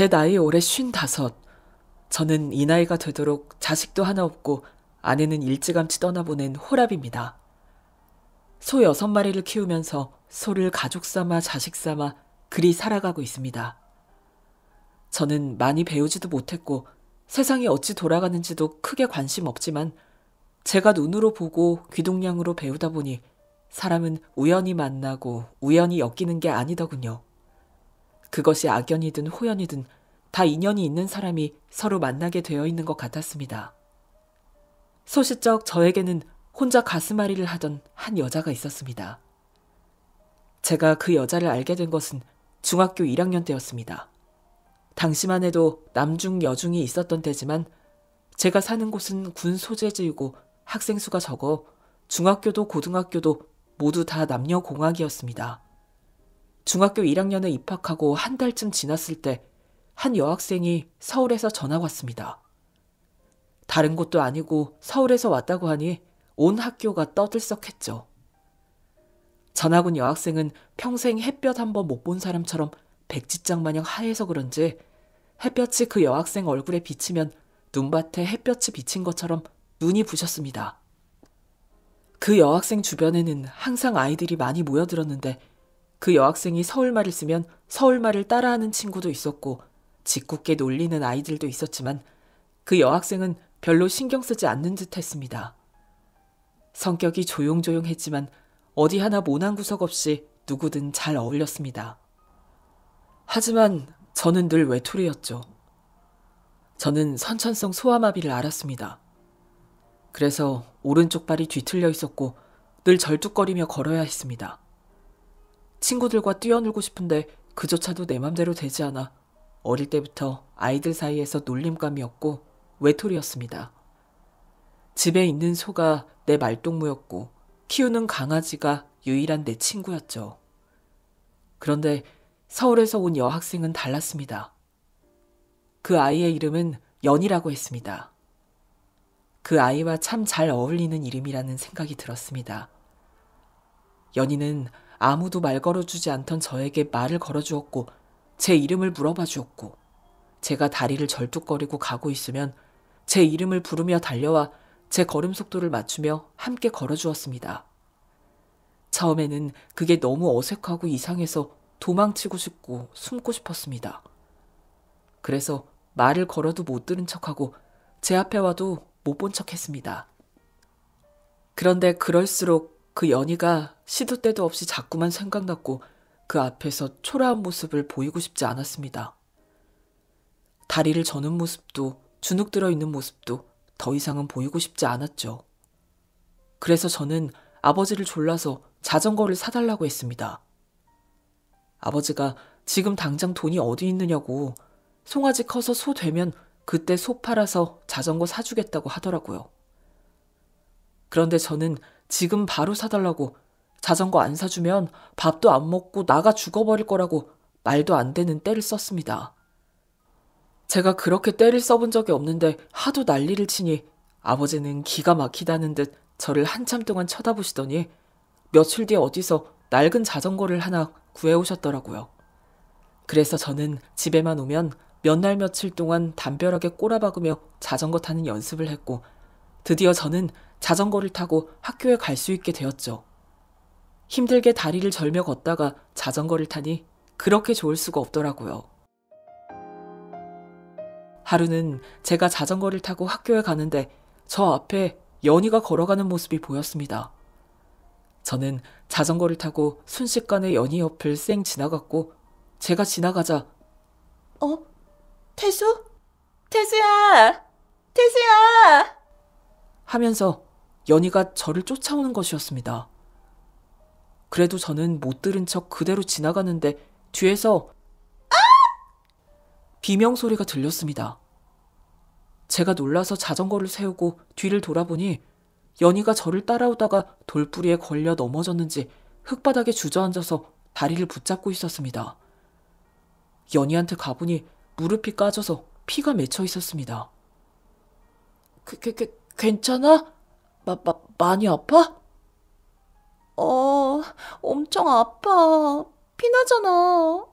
제 나이 올해 55. 저는 이 나이가 되도록 자식도 하나 없고 아내는 일찌감치 떠나보낸 호랍입니다. 소 6마리를 키우면서 소를 가족 삼아 자식 삼아 그리 살아가고 있습니다. 저는 많이 배우지도 못했고 세상이 어찌 돌아가는지도 크게 관심 없지만 제가 눈으로 보고 귀동냥으로 배우다 보니 사람은 우연히 만나고 우연히 엮이는 게 아니더군요. 그것이 악연이든 호연이든 다 인연이 있는 사람이 서로 만나게 되어 있는 것 같았습니다. 소시적 저에게는 혼자 가슴앓이를 하던 한 여자가 있었습니다. 제가 그 여자를 알게 된 것은 중학교 1학년 때였습니다. 당시만 해도 남중 여중이 있었던 때지만 제가 사는 곳은 군 소재지이고 학생 수가 적어 중학교도 고등학교도 모두 다 남녀공학이었습니다. 중학교 1학년에 입학하고 한 달쯤 지났을 때 한 여학생이 서울에서 전화가 왔습니다. 다른 곳도 아니고 서울에서 왔다고 하니 온 학교가 떠들썩했죠. 전학 온 여학생은 평생 햇볕 한번 못 본 사람처럼 백지장 마냥 하얘서 그런지 햇볕이 그 여학생 얼굴에 비치면 눈밭에 햇볕이 비친 것처럼 눈이 부셨습니다. 그 여학생 주변에는 항상 아이들이 많이 모여들었는데 그 여학생이 서울말을 쓰면 서울말을 따라하는 친구도 있었고 짓궂게 놀리는 아이들도 있었지만 그 여학생은 별로 신경 쓰지 않는 듯 했습니다. 성격이 조용조용했지만 어디 하나 모난 구석 없이 누구든 잘 어울렸습니다. 하지만 저는 늘 외톨이였죠. 저는 선천성 소아마비를 앓았습니다. 그래서 오른쪽 발이 뒤틀려 있었고 늘 절뚝거리며 걸어야 했습니다. 친구들과 뛰어놀고 싶은데 그조차도 내 맘대로 되지 않아 어릴 때부터 아이들 사이에서 놀림감이었고 외톨이였습니다. 집에 있는 소가 내 말동무였고 키우는 강아지가 유일한 내 친구였죠. 그런데 서울에서 온 여학생은 달랐습니다. 그 아이의 이름은 연이라고 했습니다. 그 아이와 참 잘 어울리는 이름이라는 생각이 들었습니다. 연이는 아무도 말 걸어주지 않던 저에게 말을 걸어주었고 제 이름을 물어봐 주었고 제가 다리를 절뚝거리고 가고 있으면 제 이름을 부르며 달려와 제 걸음 속도를 맞추며 함께 걸어주었습니다. 처음에는 그게 너무 어색하고 이상해서 도망치고 싶고 숨고 싶었습니다. 그래서 말을 걸어도 못 들은 척하고 제 앞에 와도 못 본 척했습니다. 그런데 그럴수록 그 연희가 시도 때도 없이 자꾸만 생각났고 그 앞에서 초라한 모습을 보이고 싶지 않았습니다. 다리를 저는 모습도 주눅 들어 있는 모습도 더 이상은 보이고 싶지 않았죠. 그래서 저는 아버지를 졸라서 자전거를 사달라고 했습니다. 아버지가 지금 당장 돈이 어디 있느냐고 송아지 커서 소 되면 그때 소 팔아서 자전거 사주겠다고 하더라고요. 그런데 저는 지금 바로 사달라고 자전거 안 사주면 밥도 안 먹고 나가 죽어버릴 거라고 말도 안 되는 떼를 썼습니다. 제가 그렇게 떼를 써본 적이 없는데 하도 난리를 치니 아버지는 기가 막히다는 듯 저를 한참 동안 쳐다보시더니 며칠 뒤에 어디서 낡은 자전거를 하나 구해오셨더라고요. 그래서 저는 집에만 오면 몇 날 며칠 동안 담벼락에 꼬라박으며 자전거 타는 연습을 했고 드디어 저는 자전거를 타고 학교에 갈 수 있게 되었죠. 힘들게 다리를 절며 걷다가 자전거를 타니 그렇게 좋을 수가 없더라고요. 하루는 제가 자전거를 타고 학교에 가는데 저 앞에 연희가 걸어가는 모습이 보였습니다. 저는 자전거를 타고 순식간에 연희 옆을 쌩 지나갔고 제가 지나가자 태수? 태수야! 태수야! 하면서 연희가 저를 쫓아오는 것이었습니다. 그래도 저는 못 들은 척 그대로 지나가는데 뒤에서 비명소리가 들렸습니다. 제가 놀라서 자전거를 세우고 뒤를 돌아보니 연희가 저를 따라오다가 돌부리에 걸려 넘어졌는지 흙바닥에 주저앉아서 다리를 붙잡고 있었습니다. 연희한테 가보니 무릎이 까져서 피가 맺혀 있었습니다. 괜찮아? 많이 아파? 엄청 아파. 피나잖아.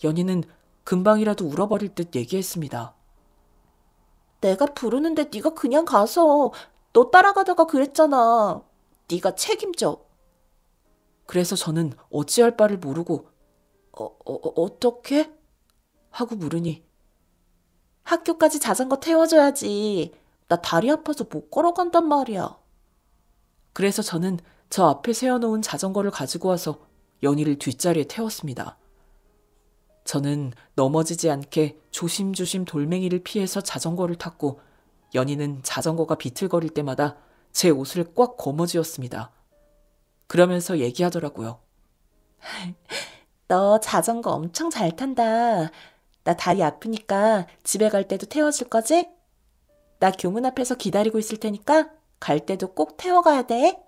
연희는 금방이라도 울어버릴 듯 얘기했습니다. 내가 부르는데 네가 그냥 가서 너 따라가다가 그랬잖아. 네가 책임져. 그래서 저는 어찌할 바를 모르고 어떻게? 하고 물으니 학교까지 자전거 태워줘야지. 나 다리 아파서 못 걸어간단 말이야. 그래서 저는 저 앞에 세워놓은 자전거를 가지고 와서 연희를 뒷자리에 태웠습니다. 저는 넘어지지 않게 조심조심 돌멩이를 피해서 자전거를 탔고 연희는 자전거가 비틀거릴 때마다 제 옷을 꽉 거머쥐었습니다. 그러면서 얘기하더라고요. 너 자전거 엄청 잘 탄다. 나 다리 아프니까 집에 갈 때도 태워줄 거지? 나 교문 앞에서 기다리고 있을 테니까 갈 때도 꼭 태워가야 돼.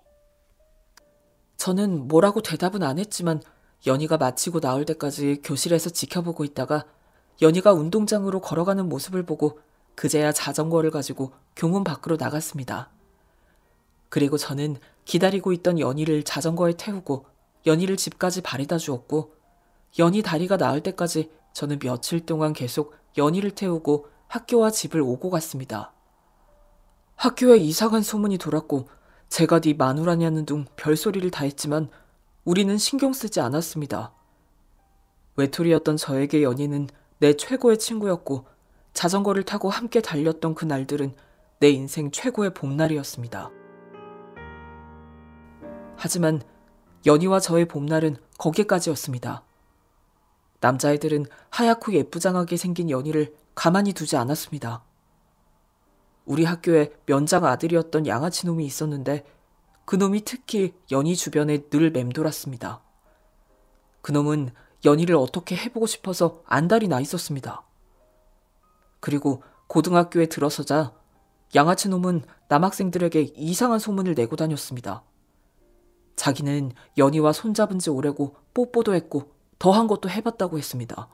저는 뭐라고 대답은 안 했지만 연희가 마치고 나올 때까지 교실에서 지켜보고 있다가 연희가 운동장으로 걸어가는 모습을 보고 그제야 자전거를 가지고 교문 밖으로 나갔습니다. 그리고 저는 기다리고 있던 연희를 자전거에 태우고 연희를 집까지 바래다 주었고 연희 다리가 나을 때까지 저는 며칠 동안 계속 연희를 태우고 학교와 집을 오고 갔습니다. 학교에 이상한 소문이 돌았고 제가 네 마누라냐는 둥 별소리를 다 했지만 우리는 신경 쓰지 않았습니다. 외톨이였던 저에게 연희는 내 최고의 친구였고 자전거를 타고 함께 달렸던 그 날들은 내 인생 최고의 봄날이었습니다. 하지만 연희와 저의 봄날은 거기까지였습니다. 남자애들은 하얗고 예쁘장하게 생긴 연희를 가만히 두지 않았습니다. 우리 학교에 면장 아들이었던 양아치 놈이 있었는데 그놈이 특히 연희 주변에 늘 맴돌았습니다. 그놈은 연희를 어떻게 해보고 싶어서 안달이 나 있었습니다. 그리고 고등학교에 들어서자 양아치 놈은 남학생들에게 이상한 소문을 내고 다녔습니다. 자기는 연희와 손잡은 지 오래고 뽀뽀도 했고 더한 것도 해봤다고 했습니다.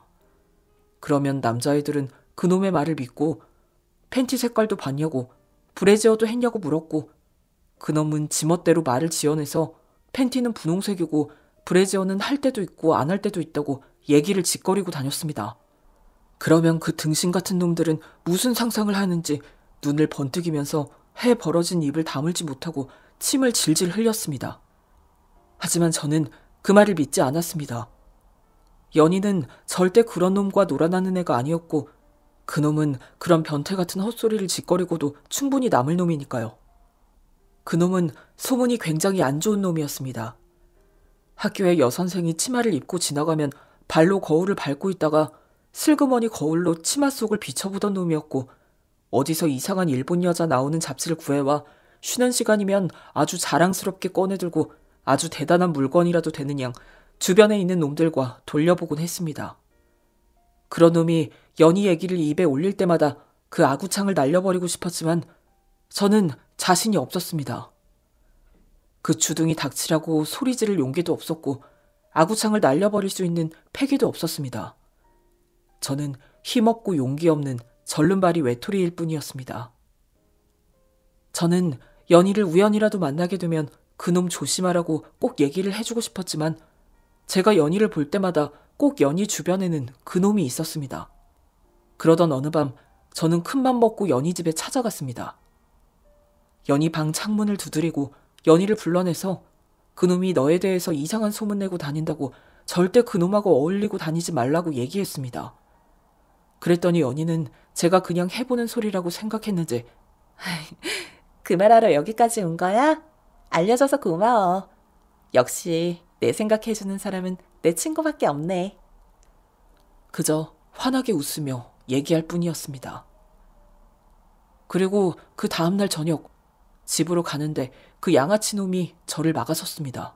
그러면 남자애들은 그놈의 말을 믿고 팬티 색깔도 봤냐고 브래지어도 했냐고 물었고 그놈은 지멋대로 말을 지어내서 팬티는 분홍색이고 브래지어는 할 때도 있고 안 할 때도 있다고 얘기를 짓거리고 다녔습니다. 그러면 그 등신 같은 놈들은 무슨 상상을 하는지 눈을 번뜩이면서 해 벌어진 입을 다물지 못하고 침을 질질 흘렸습니다. 하지만 저는 그 말을 믿지 않았습니다. 연희는 절대 그런 놈과 놀아나는 애가 아니었고 그놈은 그런 변태 같은 헛소리를 짓거리고도 충분히 남을 놈이니까요. 그놈은 소문이 굉장히 안 좋은 놈이었습니다. 학교에 여선생이 치마를 입고 지나가면 발로 거울을 밟고 있다가 슬그머니 거울로 치마 속을 비춰보던 놈이었고 어디서 이상한 일본 여자 나오는 잡지를 구해와 쉬는 시간이면 아주 자랑스럽게 꺼내들고 아주 대단한 물건이라도 되는 양 주변에 있는 놈들과 돌려보곤 했습니다. 그런 놈이 연희 얘기를 입에 올릴 때마다 그 아구창을 날려버리고 싶었지만 저는 자신이 없었습니다. 그 주둥이 닥치라고 소리 지를 용기도 없었고 아구창을 날려버릴 수 있는 패기도 없었습니다. 저는 힘없고 용기 없는 절름발이 외톨이일 뿐이었습니다. 저는 연희를 우연이라도 만나게 되면 그놈 조심하라고 꼭 얘기를 해주고 싶었지만 제가 연희를 볼 때마다 꼭 연희 주변에는 그놈이 있었습니다. 그러던 어느 밤 저는 큰맘 먹고 연희 집에 찾아갔습니다. 연희 방 창문을 두드리고 연희를 불러내서 그놈이 너에 대해서 이상한 소문 내고 다닌다고 절대 그놈하고 어울리고 다니지 말라고 얘기했습니다. 그랬더니 연희는 제가 그냥 해보는 소리라고 생각했는지 그 말하러 여기까지 온 거야? 알려줘서 고마워. 역시 내 생각해주는 사람은 내 친구밖에 없네. 그저 환하게 웃으며 얘기할 뿐이었습니다. 그리고 그 다음날 저녁 집으로 가는데 그 양아치 놈이 저를 막아섰습니다.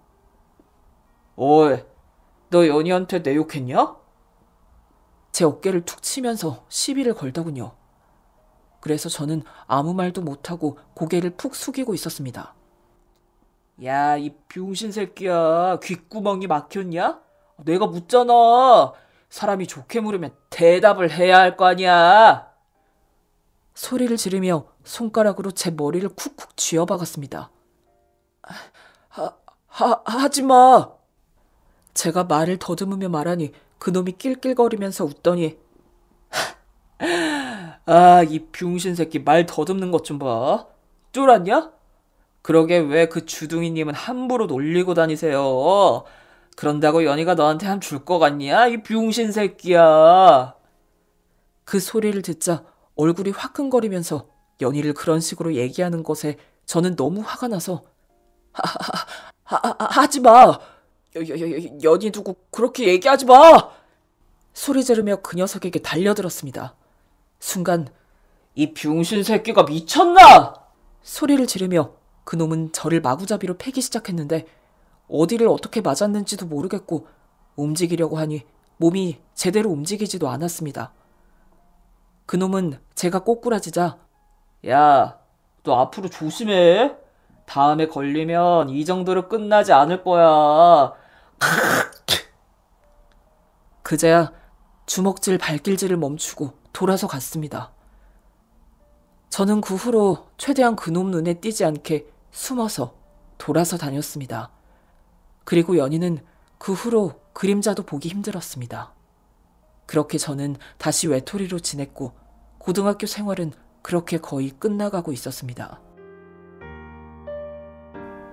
어이, 너 연희한테 내 욕했냐? 제 어깨를 툭 치면서 시비를 걸더군요. 그래서 저는 아무 말도 못하고 고개를 푹 숙이고 있었습니다. 야, 이 병신 새끼야. 귓구멍이 막혔냐? 내가 묻잖아. 사람이 좋게 물으면 대답을 해야 할 거 아니야. 소리를 지르며 손가락으로 제 머리를 쿡쿡 쥐어박았습니다. 하지마. 제가 말을 더듬으며 말하니 그놈이 낄낄거리면서 웃더니 아, 이 병신 새끼 말 더듬는 것 좀 봐. 쫄았냐? 그러게 왜 그 주둥이님은 함부로 놀리고 다니세요? 그런다고 연희가 너한테 함 줄 거 같냐? 이 병신 새끼야. 그 소리를 듣자 얼굴이 화끈거리면서 연희를 그런 식으로 얘기하는 것에 저는 너무 화가 나서 하지 마. 연희 두고 그렇게 얘기하지 마. 소리 지르며 그 녀석에게 달려들었습니다. 순간 이 병신 새끼가 미쳤나? 소리를 지르며 그놈은 저를 마구잡이로 패기 시작했는데 어디를 어떻게 맞았는지도 모르겠고 움직이려고 하니 몸이 제대로 움직이지도 않았습니다. 그놈은 제가 꼬꾸라지자 야, 너 앞으로 조심해. 다음에 걸리면 이 정도로 끝나지 않을 거야. 그제야 주먹질 발길질을 멈추고 돌아서 갔습니다. 저는 그 후로 최대한 그놈 눈에 띄지 않게 숨어서 돌아서 다녔습니다. 그리고 연희는 그 후로 그림자도 보기 힘들었습니다. 그렇게 저는 다시 외톨이로 지냈고 고등학교 생활은 그렇게 거의 끝나가고 있었습니다.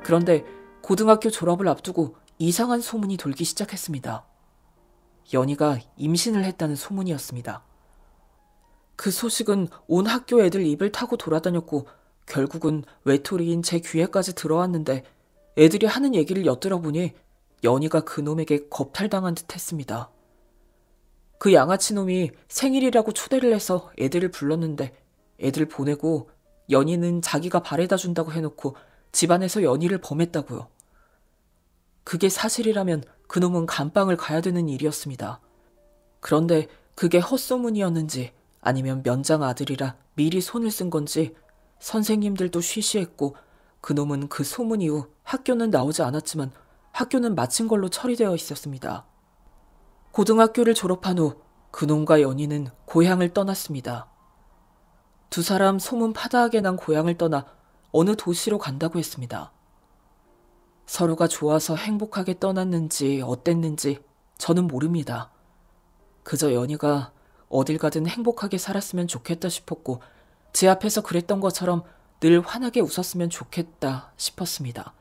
그런데 고등학교 졸업을 앞두고 이상한 소문이 돌기 시작했습니다. 연희가 임신을 했다는 소문이었습니다. 그 소식은 온 학교 애들 입을 타고 돌아다녔고 결국은 외톨이인 제 귀에까지 들어왔는데 애들이 하는 얘기를 엿들어보니 연희가 그놈에게 겁탈당한 듯 했습니다. 그 양아치놈이 생일이라고 초대를 해서 애들을 불렀는데 애들 보내고 연희는 자기가 바래다 준다고 해놓고 집안에서 연희를 범했다고요. 그게 사실이라면 그놈은 감방을 가야 되는 일이었습니다. 그런데 그게 헛소문이었는지 아니면 면장 아들이라 미리 손을 쓴 건지 선생님들도 쉬쉬했고 그놈은 그 소문 이후 학교는 나오지 않았지만 학교는 마친 걸로 처리되어 있었습니다. 고등학교를 졸업한 후 그놈과 연희는 고향을 떠났습니다. 두 사람 소문 파다하게 난 고향을 떠나 어느 도시로 간다고 했습니다. 서로가 좋아서 행복하게 떠났는지 어땠는지 저는 모릅니다. 그저 연희가 어딜 가든 행복하게 살았으면 좋겠다 싶었고 제 앞에서 그랬던 것처럼 늘 환하게 웃었으면 좋겠다 싶었습니다.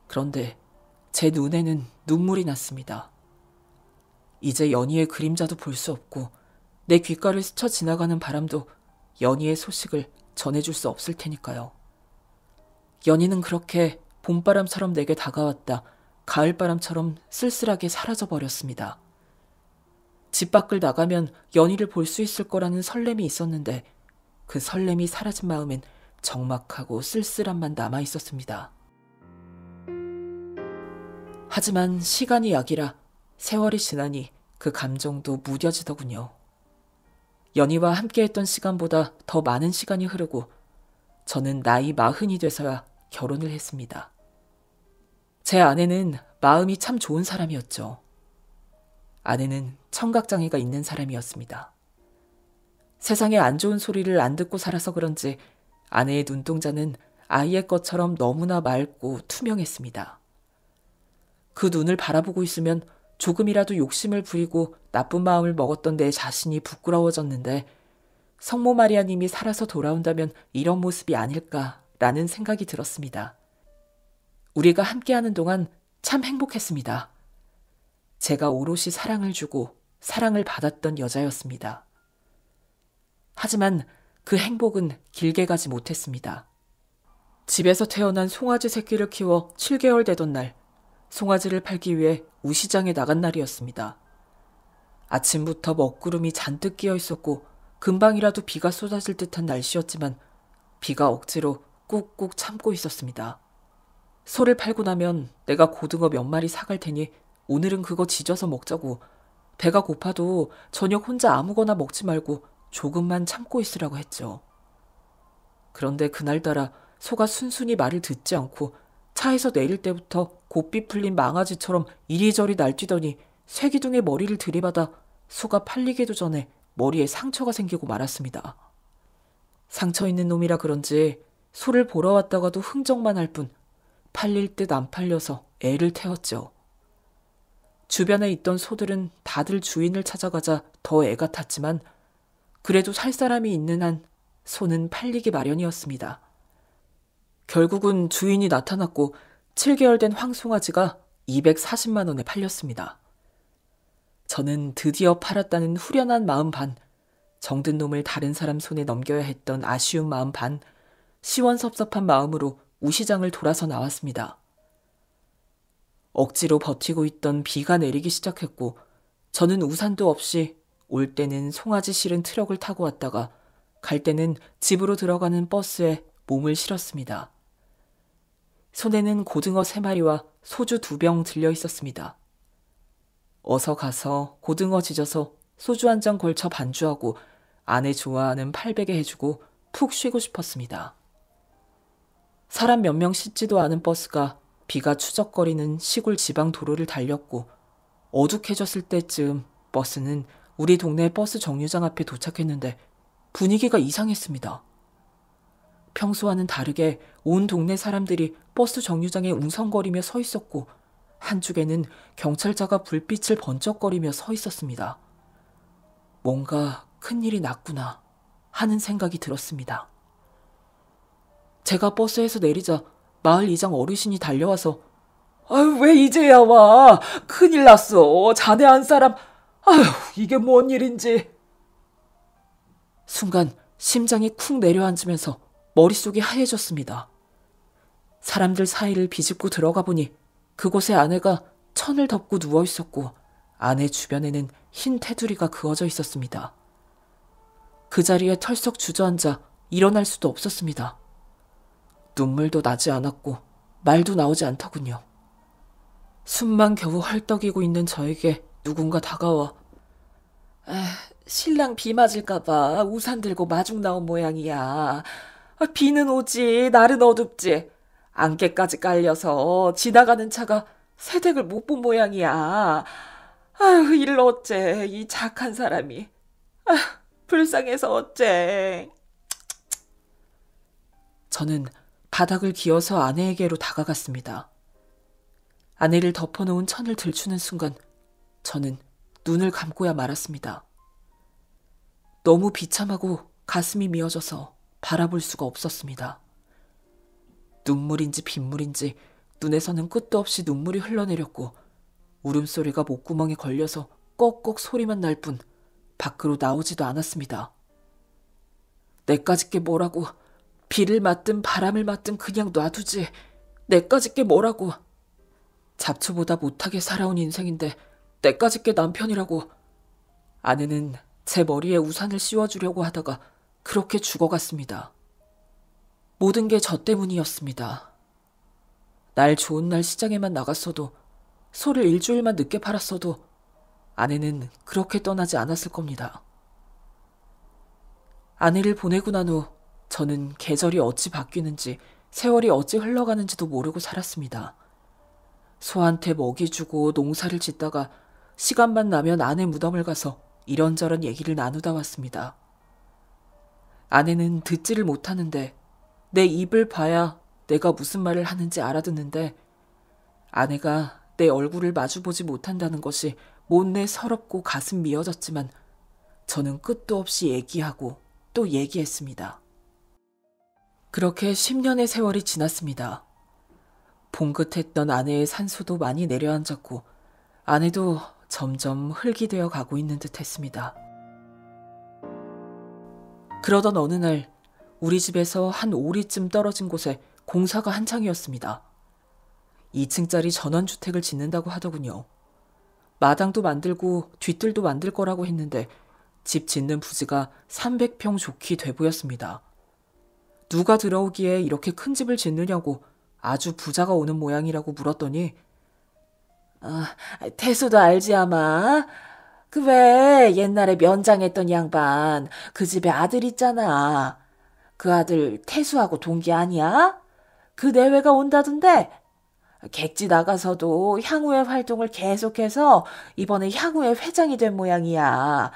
그런데 제 눈에는 눈물이 났습니다. 이제 연희의 그림자도 볼 수 없고 내 귓가를 스쳐 지나가는 바람도 연희의 소식을 전해줄 수 없을 테니까요. 연희는 그렇게 봄바람처럼 내게 다가왔다 가을바람처럼 쓸쓸하게 사라져버렸습니다. 집 밖을 나가면 연희를 볼 수 있을 거라는 설렘이 있었는데 그 설렘이 사라진 마음엔 적막하고 쓸쓸함만 남아있었습니다. 하지만 시간이 약이라 세월이 지나니 그 감정도 무뎌지더군요. 연희와 함께했던 시간보다 더 많은 시간이 흐르고 저는 나이 40이 돼서야 결혼을 했습니다. 제 아내는 마음이 참 좋은 사람이었죠. 아내는 청각장애가 있는 사람이었습니다. 세상에 안 좋은 소리를 안 듣고 살아서 그런지 아내의 눈동자는 아이의 것처럼 너무나 맑고 투명했습니다. 그 눈을 바라보고 있으면 조금이라도 욕심을 부리고 나쁜 마음을 먹었던 내 자신이 부끄러워졌는데 성모 마리아님이 살아서 돌아온다면 이런 모습이 아닐까라는 생각이 들었습니다. 우리가 함께하는 동안 참 행복했습니다. 제가 오롯이 사랑을 주고 사랑을 받았던 여자였습니다. 하지만 그 행복은 길게 가지 못했습니다. 집에서 태어난 송아지 새끼를 키워 7개월 되던 날, 송아지를 팔기 위해 우시장에 나간 날이었습니다. 아침부터 먹구름이 잔뜩 끼어 있었고 금방이라도 비가 쏟아질 듯한 날씨였지만 비가 억지로 꾹꾹 참고 있었습니다. 소를 팔고 나면 내가 고등어 몇 마리 사갈 테니 오늘은 그거 지져서 먹자고, 배가 고파도 저녁 혼자 아무거나 먹지 말고 조금만 참고 있으라고 했죠. 그런데 그날따라 소가 순순히 말을 듣지 않고 차에서 내릴 때부터 곱비 풀린 망아지처럼 이리저리 날뛰더니 쇠기둥에 머리를 들이받아 소가 팔리기도 전에 머리에 상처가 생기고 말았습니다. 상처 있는 놈이라 그런지 소를 보러 왔다가도 흥정만 할 뿐 팔릴 듯 안 팔려서 애를 태웠죠. 주변에 있던 소들은 다들 주인을 찾아가자 더 애가 탔지만 그래도 살 사람이 있는 한 소는 팔리기 마련이었습니다. 결국은 주인이 나타났고 7개월 된 황송아지가 240만 원에 팔렸습니다. 저는 드디어 팔았다는 후련한 마음 반, 정든 놈을 다른 사람 손에 넘겨야 했던 아쉬운 마음 반, 시원섭섭한 마음으로 우시장을 돌아서 나왔습니다. 억지로 버티고 있던 비가 내리기 시작했고 저는 우산도 없이 올 때는 송아지 실은 트럭을 타고 왔다가 갈 때는 집으로 들어가는 버스에 몸을 실었습니다. 손에는 고등어 3마리와 소주 2병 들려 있었습니다. 어서 가서 고등어 지져서 소주 한 잔 걸쳐 반주하고 아내 좋아하는 팔베개 해주고 푹 쉬고 싶었습니다. 사람 몇 명 싣지도 않은 버스가 비가 추적거리는 시골 지방 도로를 달렸고 어둑해졌을 때쯤 버스는 우리 동네 버스 정류장 앞에 도착했는데 분위기가 이상했습니다. 평소와는 다르게 온 동네 사람들이 버스 정류장에 웅성거리며 서 있었고 한쪽에는 경찰차가 불빛을 번쩍거리며 서 있었습니다. 뭔가 큰일이 났구나 하는 생각이 들었습니다. 제가 버스에서 내리자 마을 이장 어르신이 달려와서 아유, 왜 이제야 와? 큰일 났어. 자네 한 사람. 아유, 이게 뭔 일인지. 순간 심장이 쿵 내려앉으면서 머릿속이 하얘졌습니다. 사람들 사이를 비집고 들어가 보니 그곳에 아내가 천을 덮고 누워 있었고 아내 주변에는 흰 테두리가 그어져 있었습니다. 그 자리에 털썩 주저앉아 일어날 수도 없었습니다. 눈물도 나지 않았고 말도 나오지 않더군요. 숨만 겨우 헐떡이고 있는 저에게 누군가 다가와 신랑 비 맞을까봐 우산 들고 마중 나온 모양이야. 비는 오지 날은 어둡지. 안개까지 깔려서 지나가는 차가 새댁을 못 본 모양이야. 아유, 이를 어째 이 착한 사람이. 아유, 불쌍해서 어째. 저는 바닥을 기어서 아내에게로 다가갔습니다. 아내를 덮어놓은 천을 들추는 순간 저는 눈을 감고야 말았습니다. 너무 비참하고 가슴이 미어져서 바라볼 수가 없었습니다. 눈물인지 빗물인지 눈에서는 끝도 없이 눈물이 흘러내렸고 울음소리가 목구멍에 걸려서 꺽꺽 소리만 날 뿐 밖으로 나오지도 않았습니다. 내까짓 게 뭐라고. 비를 맞든 바람을 맞든 그냥 놔두지. 내까짓 게 뭐라고. 잡초보다 못하게 살아온 인생인데 내까짓 게 남편이라고. 아내는 제 머리에 우산을 씌워주려고 하다가 그렇게 죽어갔습니다. 모든 게 저 때문이었습니다. 날 좋은 날 시장에만 나갔어도 소를 일주일만 늦게 팔았어도 아내는 그렇게 떠나지 않았을 겁니다. 아내를 보내고 난 후 저는 계절이 어찌 바뀌는지 세월이 어찌 흘러가는지도 모르고 살았습니다. 소한테 먹이 주고 농사를 짓다가 시간만 나면 아내 무덤을 가서 이런저런 얘기를 나누다 왔습니다. 아내는 듣지를 못하는데 내 입을 봐야 내가 무슨 말을 하는지 알아듣는데 아내가 내 얼굴을 마주보지 못한다는 것이 못내 서럽고 가슴 미어졌지만 저는 끝도 없이 얘기하고 또 얘기했습니다. 그렇게 10년의 세월이 지났습니다. 봉긋했던 아내의 산소도 많이 내려앉았고 아내도 점점 흙이 되어 가고 있는 듯 했습니다. 그러던 어느 날 우리 집에서 한 오리쯤 떨어진 곳에 공사가 한창이었습니다. 2층짜리 전원주택을 짓는다고 하더군요. 마당도 만들고 뒤뜰도 만들 거라고 했는데 집 짓는 부지가 300평 좋게 돼 보였습니다. 누가 들어오기에 이렇게 큰 집을 짓느냐고 아주 부자가 오는 모양이라고 물었더니 태수도 알지 아마. 그 왜 옛날에 면장했던 양반 그 집에 아들 있잖아. 그 아들 태수하고 동기 아니야? 그 내외가 온다던데. 객지 나가서도 향후회 활동을 계속해서 이번에 향후회 회장이 된 모양이야.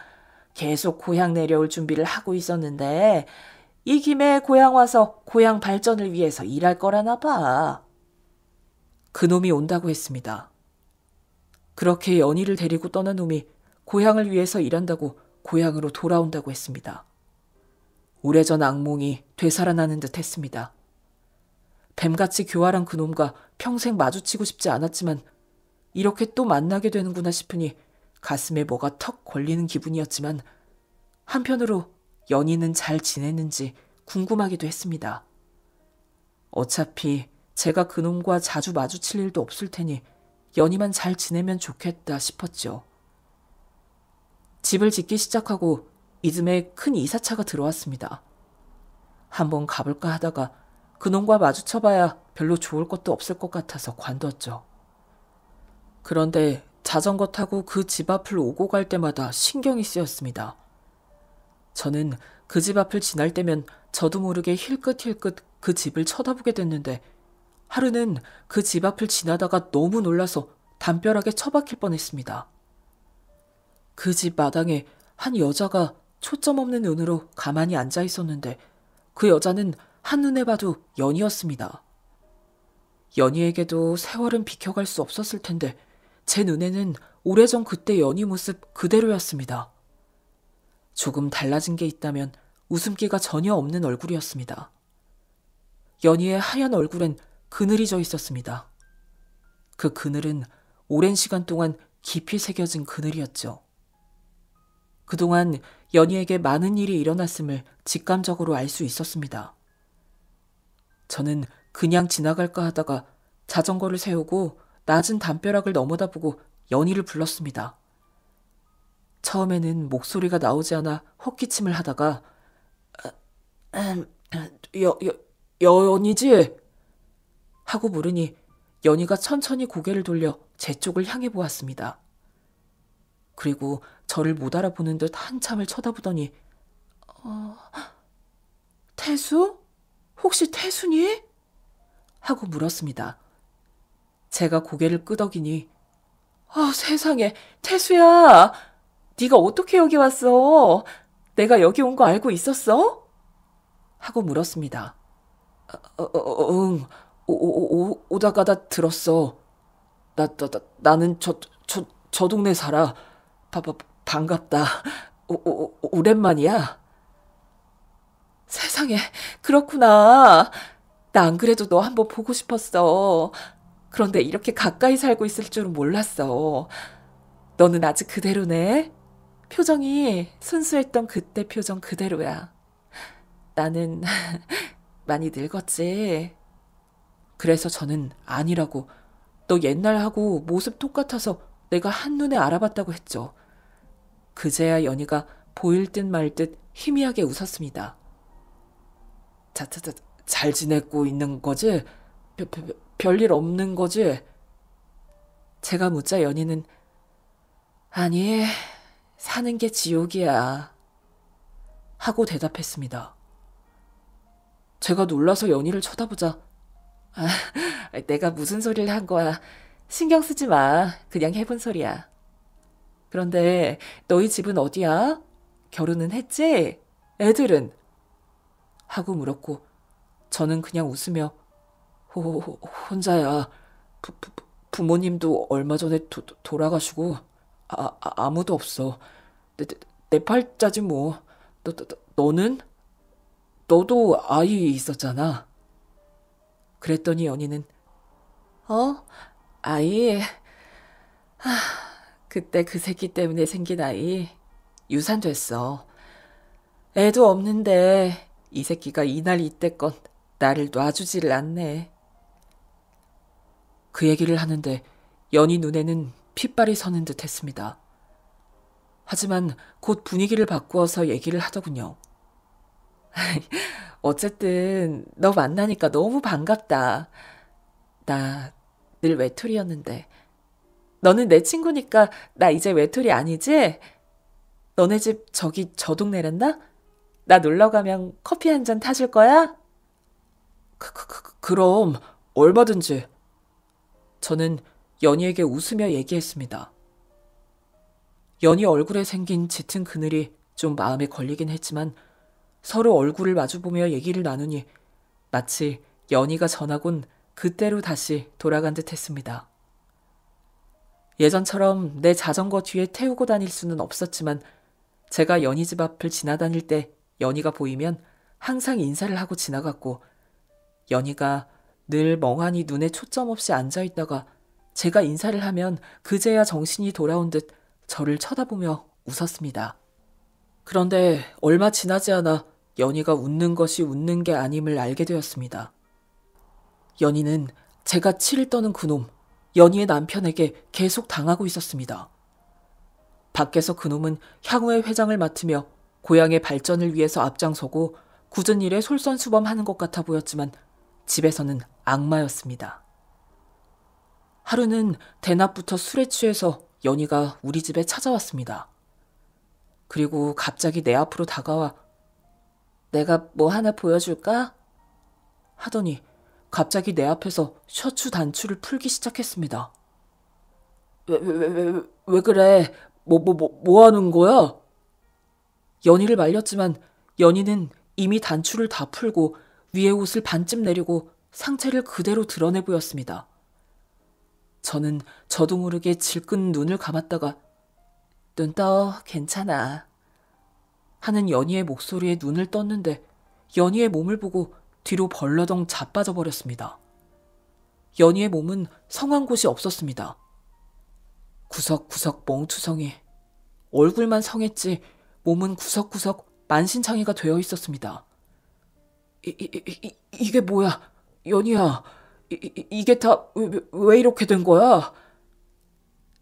계속 고향 내려올 준비를 하고 있었는데 이 김에 고향 와서 고향 발전을 위해서 일할 거라나 봐. 그놈이 온다고 했습니다. 그렇게 연희를 데리고 떠난 놈이 고향을 위해서 일한다고 고향으로 돌아온다고 했습니다. 오래전 악몽이 되살아나는 듯 했습니다. 뱀같이 교활한 그놈과 평생 마주치고 싶지 않았지만 이렇게 또 만나게 되는구나 싶으니 가슴에 뭐가 턱 걸리는 기분이었지만 한편으로 연희는 잘 지냈는지 궁금하기도 했습니다. 어차피 제가 그놈과 자주 마주칠 일도 없을 테니 연희만 잘 지내면 좋겠다 싶었죠. 집을 짓기 시작하고 이듬해 큰 이사차가 들어왔습니다. 한번 가볼까 하다가 그놈과 마주쳐봐야 별로 좋을 것도 없을 것 같아서 관뒀죠. 그런데 자전거 타고 그 집 앞을 오고 갈 때마다 신경이 쓰였습니다. 저는 그 집 앞을 지날 때면 저도 모르게 힐끗힐끗 그 집을 쳐다보게 됐는데 하루는 그 집 앞을 지나다가 너무 놀라서 담벼락에 처박힐 뻔했습니다. 그 집 마당에 한 여자가 초점 없는 눈으로 가만히 앉아 있었는데 그 여자는 한눈에 봐도 연희였습니다. 연희에게도 세월은 비켜갈 수 없었을 텐데 제 눈에는 오래전 그때 연희 모습 그대로였습니다. 조금 달라진 게 있다면 웃음기가 전혀 없는 얼굴이었습니다. 연희의 하얀 얼굴엔 그늘이 져 있었습니다. 그 그늘은 오랜 시간 동안 깊이 새겨진 그늘이었죠. 그동안 연희에게 많은 일이 일어났음을 직감적으로 알 수 있었습니다. 저는 그냥 지나갈까 하다가 자전거를 세우고 낮은 담벼락을 넘어다보고 연희를 불렀습니다. 처음에는 목소리가 나오지 않아 헛기침을 하다가 연희지? 하고 물으니 연희가 천천히 고개를 돌려 제 쪽을 향해 보았습니다. 그리고 저를 못 알아보는 듯 한참을 쳐다보더니 태수? 혹시 태수니? 하고 물었습니다. 제가 고개를 끄덕이니 세상에 태수야, 네가 어떻게 여기 왔어? 내가 여기 온 거 알고 있었어? 하고 물었습니다. 응, 오다가다 들었어. 나는 저 동네 살아. 반갑다. 오랜만이야. 세상에, 그렇구나. 나 안 그래도 너 한번 보고 싶었어. 그런데 이렇게 가까이 살고 있을 줄은 몰랐어. 너는 아직 그대로네. 표정이 순수했던 그때 표정 그대로야. 나는 많이 늙었지. 그래서 저는 아니라고, 너 옛날하고 모습 똑같아서 내가 한눈에 알아봤다고 했죠. 그제야 연희가 보일 듯 말 듯 희미하게 웃었습니다. 잘 지내고 있는 거지? 별일 없는 거지? 제가 묻자 연희는 아니, 사는 게 지옥이야. 하고 대답했습니다. 제가 놀라서 연희를 쳐다보자 내가 무슨 소리를 한 거야. 신경 쓰지 마. 그냥 해본 소리야. 그런데 너희 집은 어디야? 결혼은 했지? 애들은? 하고 물었고 저는 그냥 웃으며 혼자야. 부모님도 얼마 전에 돌아가시고 아무도 없어. 내 팔자지 뭐. 너는? 너도 아이 있었잖아. 그랬더니 연희는 아이? 그때 그 새끼 때문에 생긴 아이 유산됐어. 애도 없는데 이 새끼가 이날 이때껏 나를 놔주지를 않네. 그 얘기를 하는데 연희 눈에는 핏발이 서는 듯 했습니다. 하지만 곧 분위기를 바꾸어서 얘기를 하더군요. 어쨌든 너 만나니까 너무 반갑다. 나 늘 외톨이였는데 너는 내 친구니까 나 이제 외톨이 아니지? 너네 집 저기 저 동네랬나? 나 놀러 가면 커피 한 잔 타줄 거야? 그럼 얼마든지. 저는 연희에게 웃으며 얘기했습니다. 연희 얼굴에 생긴 짙은 그늘이 좀 마음에 걸리긴 했지만 서로 얼굴을 마주보며 얘기를 나누니 마치 연희가 전하곤 그때로 다시 돌아간 듯 했습니다. 예전처럼 내 자전거 뒤에 태우고 다닐 수는 없었지만 제가 연희 집 앞을 지나다닐 때 연희가 보이면 항상 인사를 하고 지나갔고, 연희가 늘 멍하니 눈에 초점 없이 앉아있다가 제가 인사를 하면 그제야 정신이 돌아온 듯 저를 쳐다보며 웃었습니다. 그런데 얼마 지나지 않아 연희가 웃는 것이 웃는 게 아님을 알게 되었습니다. 연희는 제가 치를 떠는 그놈, 연희의 남편에게 계속 당하고 있었습니다. 밖에서 그놈은 향후의 회장을 맡으며 고향의 발전을 위해서 앞장서고 굳은 일에 솔선수범하는 것 같아 보였지만 집에서는 악마였습니다. 하루는 대낮부터 술에 취해서 연희가 우리 집에 찾아왔습니다. 그리고 갑자기 내 앞으로 다가와 내가 뭐 하나 보여줄까? 하더니 갑자기 내 앞에서 셔츠 단추를 풀기 시작했습니다. 왜 그래? 뭐 하는 거야? 연희를 말렸지만 연희는 이미 단추를 다 풀고 위에 옷을 반쯤 내리고 상체를 그대로 드러내 보였습니다. 저는 저도 모르게 질끈 눈을 감았다가 눈 떠, 괜찮아 하는 연희의 목소리에 눈을 떴는데 연희의 몸을 보고 뒤로 벌러덩 자빠져 버렸습니다. 연희의 몸은 성한 곳이 없었습니다. 구석구석 멍투성이, 얼굴만 성했지 몸은 구석구석 만신창이가 되어 있었습니다. 이게 뭐야? 연희야, 이게 다 왜 이렇게 된 거야?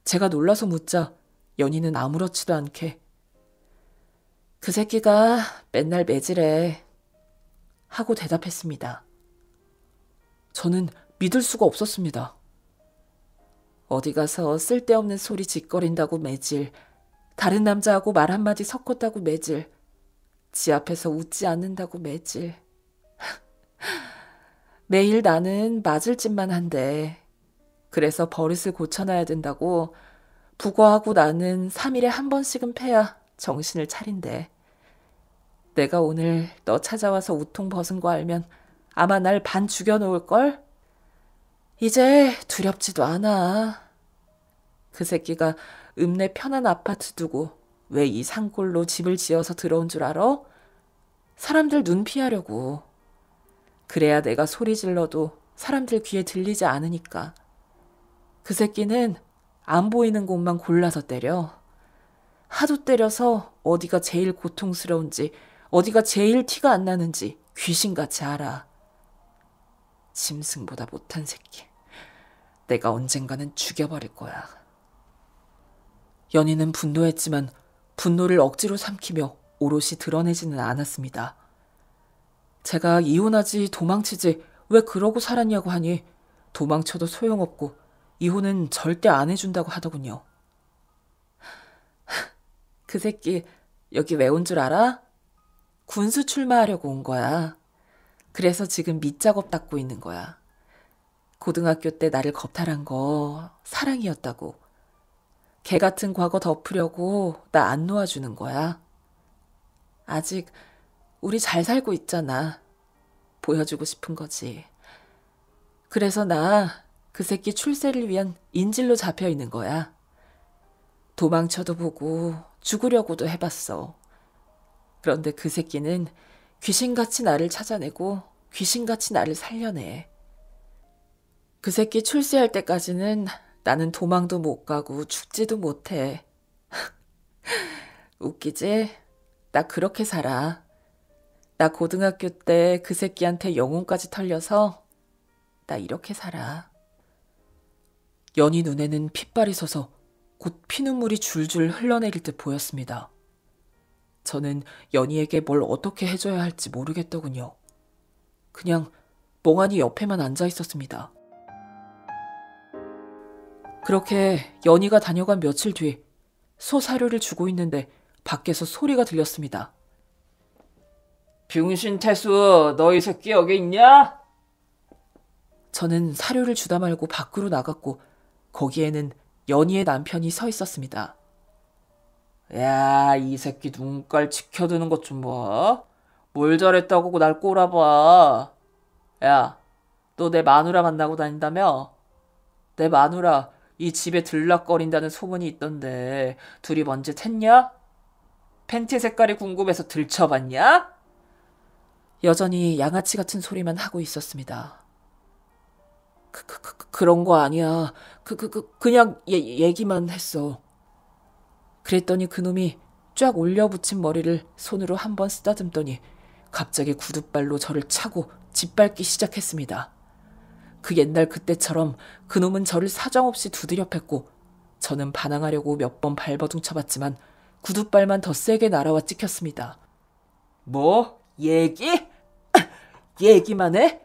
제가 놀라서 묻자 연희는 아무렇지도 않게 그 새끼가 맨날 매질해 하고 대답했습니다. 저는 믿을 수가 없었습니다. 어디 가서 쓸데없는 소리 짓거린다고 매질, 다른 남자하고 말 한마디 섞었다고 매질, 지 앞에서 웃지 않는다고 매질. 매일 나는 맞을 짓만 한대. 그래서 버릇을 고쳐놔야 된다고 부거하고 나는 3일에 한 번씩은 패야 정신을 차린대. 내가 오늘 너 찾아와서 우통 벗은 거 알면 아마 날 반 죽여놓을걸? 이제 두렵지도 않아. 그 새끼가 읍내 편한 아파트 두고 왜 이 산골로 집을 지어서 들어온 줄 알아? 사람들 눈 피하려고. 그래야 내가 소리 질러도 사람들 귀에 들리지 않으니까. 그 새끼는 안 보이는 곳만 골라서 때려. 하도 때려서 어디가 제일 고통스러운지, 어디가 제일 티가 안 나는지 귀신같이 알아. 짐승보다 못한 새끼. 내가 언젠가는 죽여버릴 거야. 연희는 분노했지만 분노를 억지로 삼키며 오롯이 드러내지는 않았습니다. 제가 이혼하지 도망치지 왜 그러고 살았냐고 하니 도망쳐도 소용없고 이혼은 절대 안 해준다고 하더군요. 그 새끼 여기 왜 온 줄 알아? 군수 출마하려고 온 거야. 그래서 지금 밑작업 닦고 있는 거야. 고등학교 때 나를 겁탈한 거 사랑이었다고. 개 같은 과거 덮으려고 나 안 놓아주는 거야. 아직 우리 잘 살고 있잖아. 보여주고 싶은 거지. 그래서 나 그 새끼 출세를 위한 인질로 잡혀 있는 거야. 도망쳐도 보고 죽으려고도 해봤어. 그런데 그 새끼는 귀신같이 나를 찾아내고 귀신같이 나를 살려내. 그 새끼 출세할 때까지는 나는 도망도 못 가고 죽지도 못해. 웃기지? 나 그렇게 살아. 나 고등학교 때 그 새끼한테 영혼까지 털려서 나 이렇게 살아. 연희 눈에는 핏발이 서서 곧 피눈물이 줄줄 흘러내릴 듯 보였습니다. 저는 연희에게 뭘 어떻게 해줘야 할지 모르겠더군요. 그냥 멍하니 옆에만 앉아 있었습니다. 그렇게 연희가 다녀간 며칠 뒤 소 사료를 주고 있는데 밖에서 소리가 들렸습니다. 병신 태수, 너 이 새끼 여기 있냐? 저는 사료를 주다 말고 밖으로 나갔고 거기에는 연희의 남편이 서 있었습니다. 야, 이 새끼 눈깔 지켜드는 것 좀 봐. 뭘 잘했다고 날 꼬라봐. 야, 너 내 마누라 만나고 다닌다며? 내 마누라 이 집에 들락거린다는 소문이 있던데 둘이 뭔짓 했냐? 팬티 색깔이 궁금해서 들춰봤냐? 여전히 양아치 같은 소리만 하고 있었습니다. 그런 거 아니야. 그냥 얘기만 했어. 그랬더니 그놈이 쫙 올려붙인 머리를 손으로 한번 쓰다듬더니 갑자기 구둣발로 저를 차고 짓밟기 시작했습니다. 그 옛날 그때처럼 그놈은 저를 사정없이 두드려 팼고 저는 반항하려고 몇 번 발버둥 쳐봤지만 구둣발만 더 세게 날아와 찍혔습니다. 뭐? 얘기? 얘기만 해?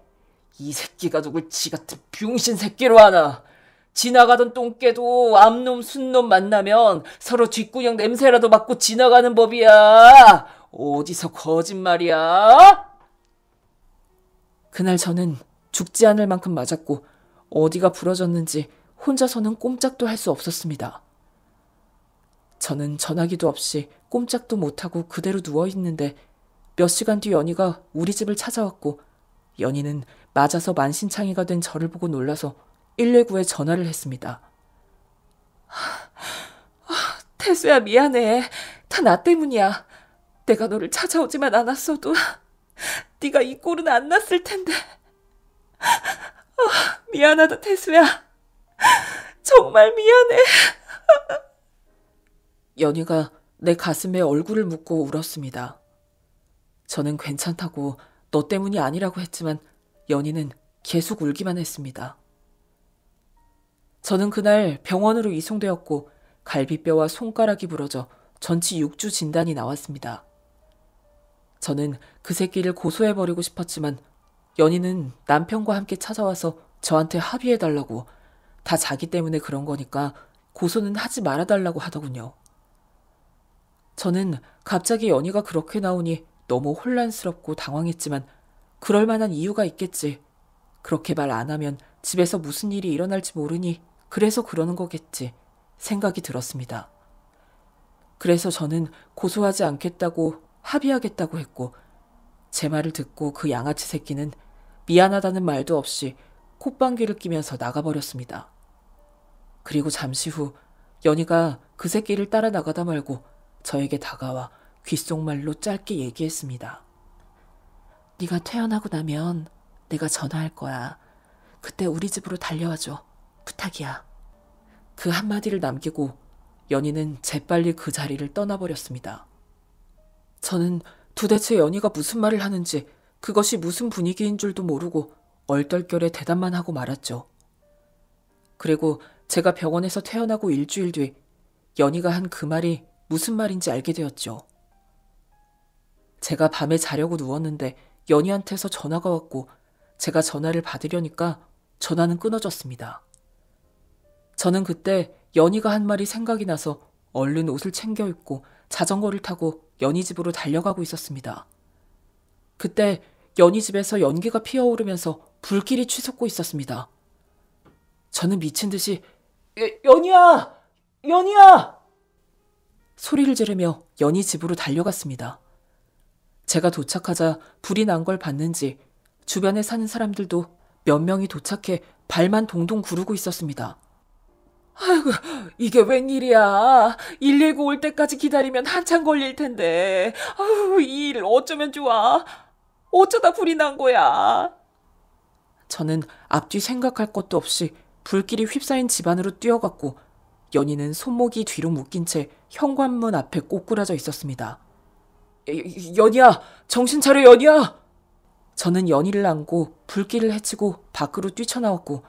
이 새끼가 누굴 지 같은 병신 새끼로 하나. 지나가던 똥개도 암놈 순놈 만나면 서로 뒷구녕 냄새라도 맡고 지나가는 법이야. 어디서 거짓말이야? 그날 저는 죽지 않을 만큼 맞았고 어디가 부러졌는지 혼자서는 꼼짝도 할 수 없었습니다. 저는 전화기도 없이 꼼짝도 못하고 그대로 누워있는데 몇 시간 뒤 연희가 우리 집을 찾아왔고 연희는 맞아서 만신창이가 된 저를 보고 놀라서 119에 전화를 했습니다. 태수야, 미안해. 다 나 때문이야. 내가 너를 찾아오지만 않았어도 네가 이 꼴은 안 났을 텐데. 미안하다, 태수야. 정말 미안해. 연희가 내 가슴에 얼굴을 묻고 울었습니다. 저는 괜찮다고 너 때문이 아니라고 했지만 연희는 계속 울기만 했습니다. 저는 그날 병원으로 이송되었고 갈비뼈와 손가락이 부러져 전치 6주 진단이 나왔습니다. 저는 그 새끼를 고소해버리고 싶었지만 연희는 남편과 함께 찾아와서 저한테 합의해달라고, 다 자기 때문에 그런 거니까 고소는 하지 말아달라고 하더군요. 저는 갑자기 연희가 그렇게 나오니 너무 혼란스럽고 당황했지만 그럴 만한 이유가 있겠지. 그렇게 말 안 하면 집에서 무슨 일이 일어날지 모르니 그래서 그러는 거겠지 생각이 들었습니다. 그래서 저는 고소하지 않겠다고 합의하겠다고 했고 제 말을 듣고 그 양아치 새끼는 미안하다는 말도 없이 콧방귀를 끼면서 나가버렸습니다. 그리고 잠시 후 연희가 그 새끼를 따라 나가다 말고 저에게 다가와 귓속말로 짧게 얘기했습니다. 네가 퇴원하고 나면 내가 전화할 거야. 그때 우리 집으로 달려와줘. 부탁이야. 그 한마디를 남기고 연희는 재빨리 그 자리를 떠나버렸습니다. 저는 도대체 연희가 무슨 말을 하는지, 그것이 무슨 분위기인 줄도 모르고 얼떨결에 대답만 하고 말았죠. 그리고 제가 병원에서 퇴원하고 일주일 뒤 연희가 한 그 말이 무슨 말인지 알게 되었죠. 제가 밤에 자려고 누웠는데 연희한테서 전화가 왔고 제가 전화를 받으려니까 전화는 끊어졌습니다. 저는 그때 연희가 한 말이 생각이 나서 얼른 옷을 챙겨 입고 자전거를 타고 연희 집으로 달려가고 있었습니다. 그때 연희 집에서 연기가 피어오르면서 불길이 치솟고 있었습니다. 저는 미친 듯이 연희야! 연희야! 소리를 지르며 연희 집으로 달려갔습니다. 제가 도착하자 불이 난 걸 봤는지 주변에 사는 사람들도 몇 명이 도착해 발만 동동 구르고 있었습니다. 아이고, 이게 웬일이야. 119 올 때까지 기다리면 한참 걸릴 텐데. 아유, 이 일 어쩌면 좋아. 어쩌다 불이 난 거야. 저는 앞뒤 생각할 것도 없이 불길이 휩싸인 집 안으로 뛰어갔고 연희는 손목이 뒤로 묶인 채 현관문 앞에 꼬꾸라져 있었습니다. 연희야! 정신 차려, 연희야! 저는 연희를 안고 불길을 헤치고 밖으로 뛰쳐나왔고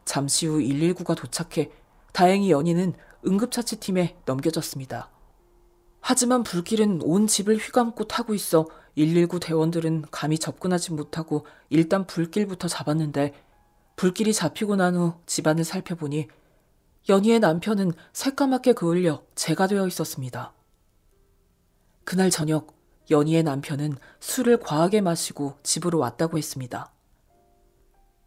잠시 후 119가 도착해 다행히 연희는 응급처치팀에 넘겨졌습니다. 하지만 불길은 온 집을 휘감고 타고 있어 119 대원들은 감히 접근하지 못하고 일단 불길부터 잡았는데 불길이 잡히고 난 후 집안을 살펴보니 연희의 남편은 새까맣게 그을려 재가 되어 있었습니다. 그날 저녁 연희의 남편은 술을 과하게 마시고 집으로 왔다고 했습니다.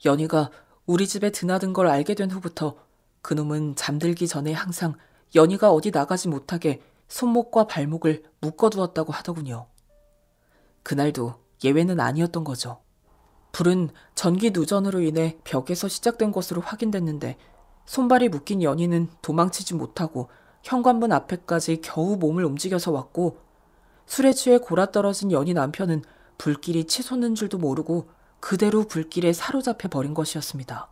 연희가 우리 집에 드나든 걸 알게 된 후부터 그놈은 잠들기 전에 항상 연희가 어디 나가지 못하게 손목과 발목을 묶어두었다고 하더군요. 그날도 예외는 아니었던 거죠. 불은 전기 누전으로 인해 벽에서 시작된 것으로 확인됐는데 손발이 묶인 연희는 도망치지 못하고 현관문 앞에까지 겨우 몸을 움직여서 왔고 술에 취해 골아떨어진 연희 남편은 불길이 치솟는 줄도 모르고 그대로 불길에 사로잡혀 버린 것이었습니다.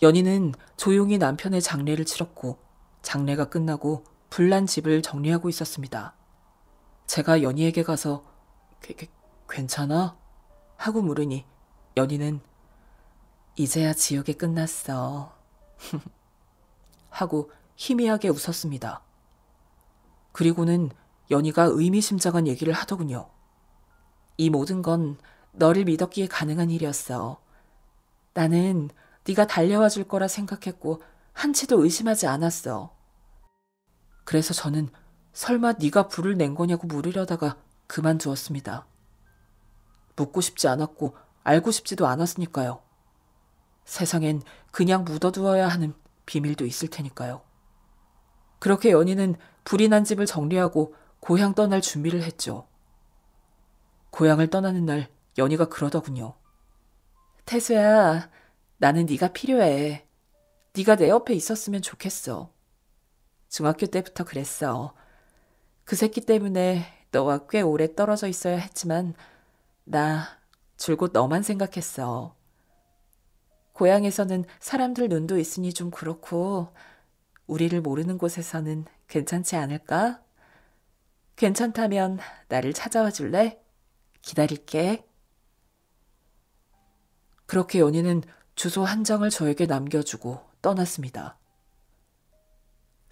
연희는 조용히 남편의 장례를 치렀고 장례가 끝나고 불난 집을 정리하고 있었습니다. 제가 연희에게 가서 괜찮아? 하고 물으니 연희는 이제야 지옥이 끝났어 하고 희미하게 웃었습니다. 그리고는 연희가 의미심장한 얘기를 하더군요. 이 모든 건 너를 믿었기에 가능한 일이었어. 나는 네가 달려와 줄 거라 생각했고 한치도 의심하지 않았어. 그래서 저는 설마 네가 불을 낸 거냐고 물으려다가 그만두었습니다. 묻고 싶지 않았고 알고 싶지도 않았으니까요. 세상엔 그냥 묻어두어야 하는 비밀도 있을 테니까요. 그렇게 연희는 불이 난 집을 정리하고 고향 떠날 준비를 했죠. 고향을 떠나는 날 연희가 그러더군요. 태수야, 나는 네가 필요해. 네가 내 옆에 있었으면 좋겠어. 중학교 때부터 그랬어. 그 새끼 때문에 너와 꽤 오래 떨어져 있어야 했지만 나 줄곧 너만 생각했어. 고향에서는 사람들 눈도 있으니 좀 그렇고 우리를 모르는 곳에서는 괜찮지 않을까? 괜찮다면 나를 찾아와 줄래? 기다릴게. 그렇게 연희는 주소 한 장을 저에게 남겨주고 떠났습니다.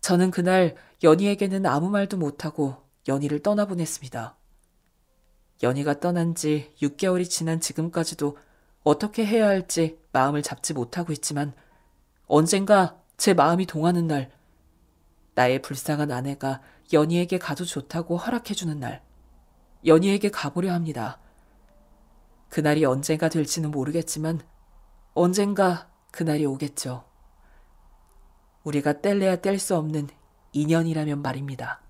저는 그날 연희에게는 아무 말도 못하고 연희를 떠나보냈습니다. 연희가 떠난 지 6개월이 지난 지금까지도 어떻게 해야 할지 마음을 잡지 못하고 있지만 언젠가 제 마음이 동하는 날, 나의 불쌍한 아내가 연희에게 가도 좋다고 허락해주는 날, 연희에게 가보려 합니다. 그날이 언젠가 될지는 모르겠지만 언젠가 그날이 오겠죠. 우리가 뗄래야 뗄 수 없는 인연이라면 말입니다.